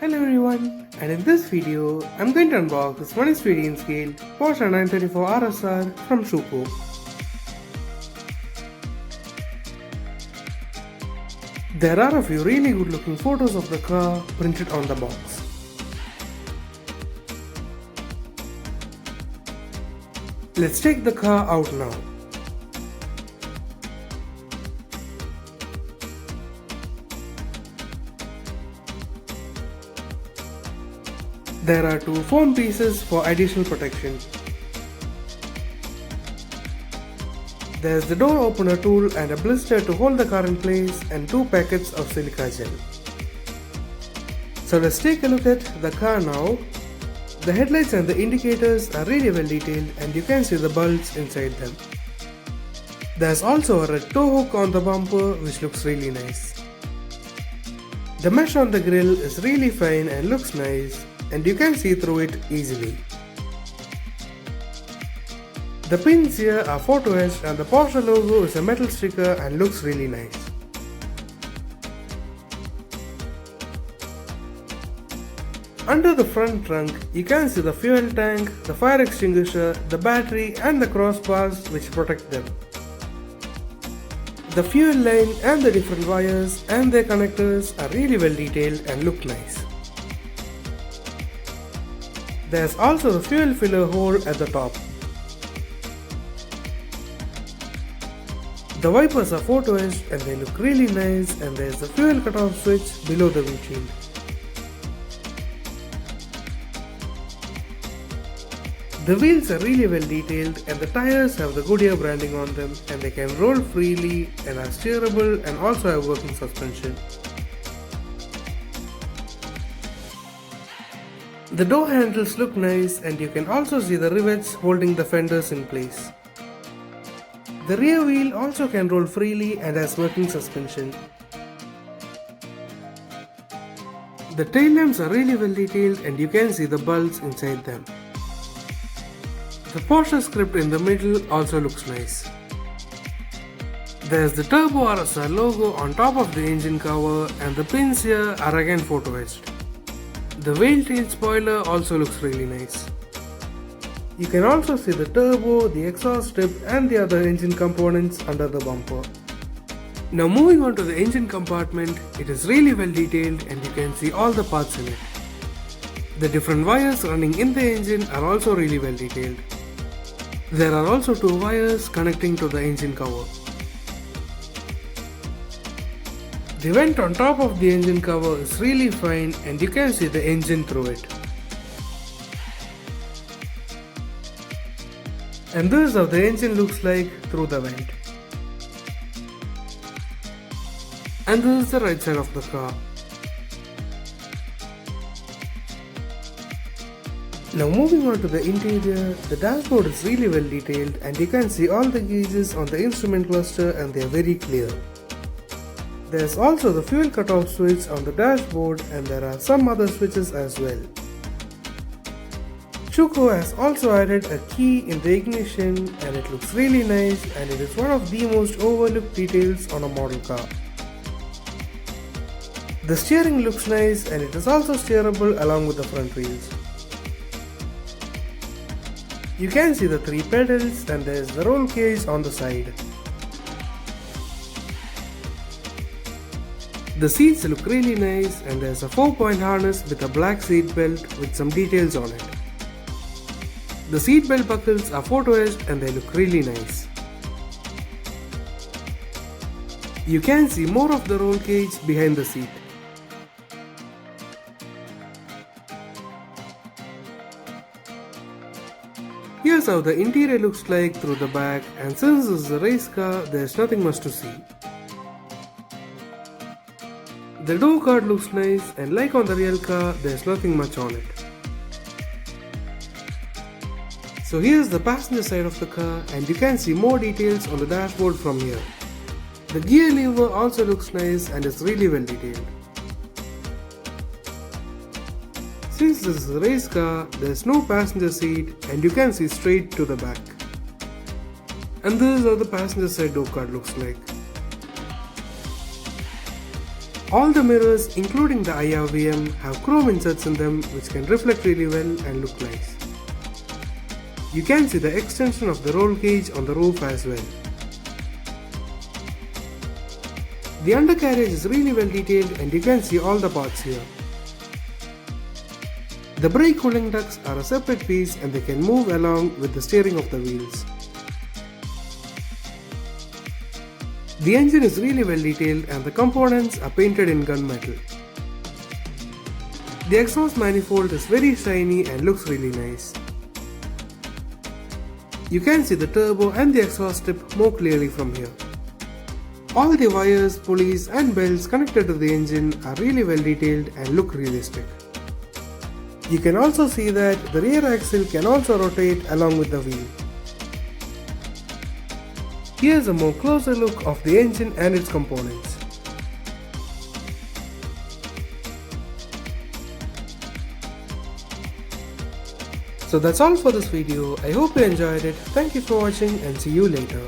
Hello everyone, and in this video, I'm going to unbox this 1:18 scale Porsche 934 RSR from Schuco. There are a few really good looking photos of the car printed on the box. Let's take the car out now. There are two foam pieces for additional protection. There's the door opener tool and a blister to hold the car in place and two packets of silica gel. So let's take a look at the car now. The headlights and the indicators are really well detailed and you can see the bulbs inside them. There's also a red tow hook on the bumper which looks really nice. The mesh on the grille is really fine and looks nice, and you can see through it easily. The pins here are photo etched and the Porsche logo is a metal sticker and looks really nice. Under the front trunk, you can see the fuel tank, the fire extinguisher, the battery and the crossbars which protect them. The fuel line and the different wires and their connectors are really well detailed and look nice. There's also the fuel filler hole at the top. The wipers are photo etched and they look really nice, and there's the fuel cutoff switch below the windshield. The wheels are really well detailed and the tires have the Goodyear branding on them, and they can roll freely and are steerable and also have working suspension. The door handles look nice and you can also see the rivets holding the fenders in place. The rear wheel also can roll freely and has working suspension. The tail lamps are really well detailed and you can see the bulbs inside them. The Porsche script in the middle also looks nice. There's the Turbo RSR logo on top of the engine cover, and the pins here are again photo etched. The whale tail spoiler also looks really nice. You can also see the turbo, the exhaust strip and the other engine components under the bumper. Now moving on to the engine compartment, it is really well detailed and you can see all the parts in it. The different wires running in the engine are also really well detailed. There are also two wires connecting to the engine cover. The vent on top of the engine cover is really fine and you can see the engine through it. And this is how the engine looks like through the vent. And this is the right side of the car. Now moving on to the interior, the dashboard is really well detailed and you can see all the gauges on the instrument cluster and they are very clear. There's also the fuel cutoff switch on the dashboard and there are some other switches as well. Schuco has also added a key in the ignition and it looks really nice, and it is one of the most overlooked details on a model car. The steering looks nice and it is also steerable along with the front wheels. You can see the three pedals and there is the roll cage on the side. The seats look really nice and there's a 4-point harness with a black seat belt with some details on it. The seat belt buckles are photo etched and they look really nice. You can see more of the roll cage behind the seat. Here's how the interior looks like through the back, and since this is a race car, there's nothing much to see. The door card looks nice, and like on the real car, there's nothing much on it. So here's the passenger side of the car and you can see more details on the dashboard from here. The gear lever also looks nice and is really well detailed. Since this is a race car, there's no passenger seat and you can see straight to the back. And this is how the passenger side door card looks like. All the mirrors, including the IRVM, have chrome inserts in them which can reflect really well and look nice. You can see the extension of the roll cage on the roof as well. The undercarriage is really well detailed and you can see all the parts here. The brake cooling ducts are a separate piece and they can move along with the steering of the wheels. The engine is really well detailed and the components are painted in gunmetal. The exhaust manifold is very shiny and looks really nice. You can see the turbo and the exhaust tip more clearly from here. All the wires, pulleys and belts connected to the engine are really well detailed and look realistic. You can also see that the rear axle can also rotate along with the wheel. Here's a more closer look of the engine and its components. So that's all for this video. I hope you enjoyed it. Thank you for watching and see you later.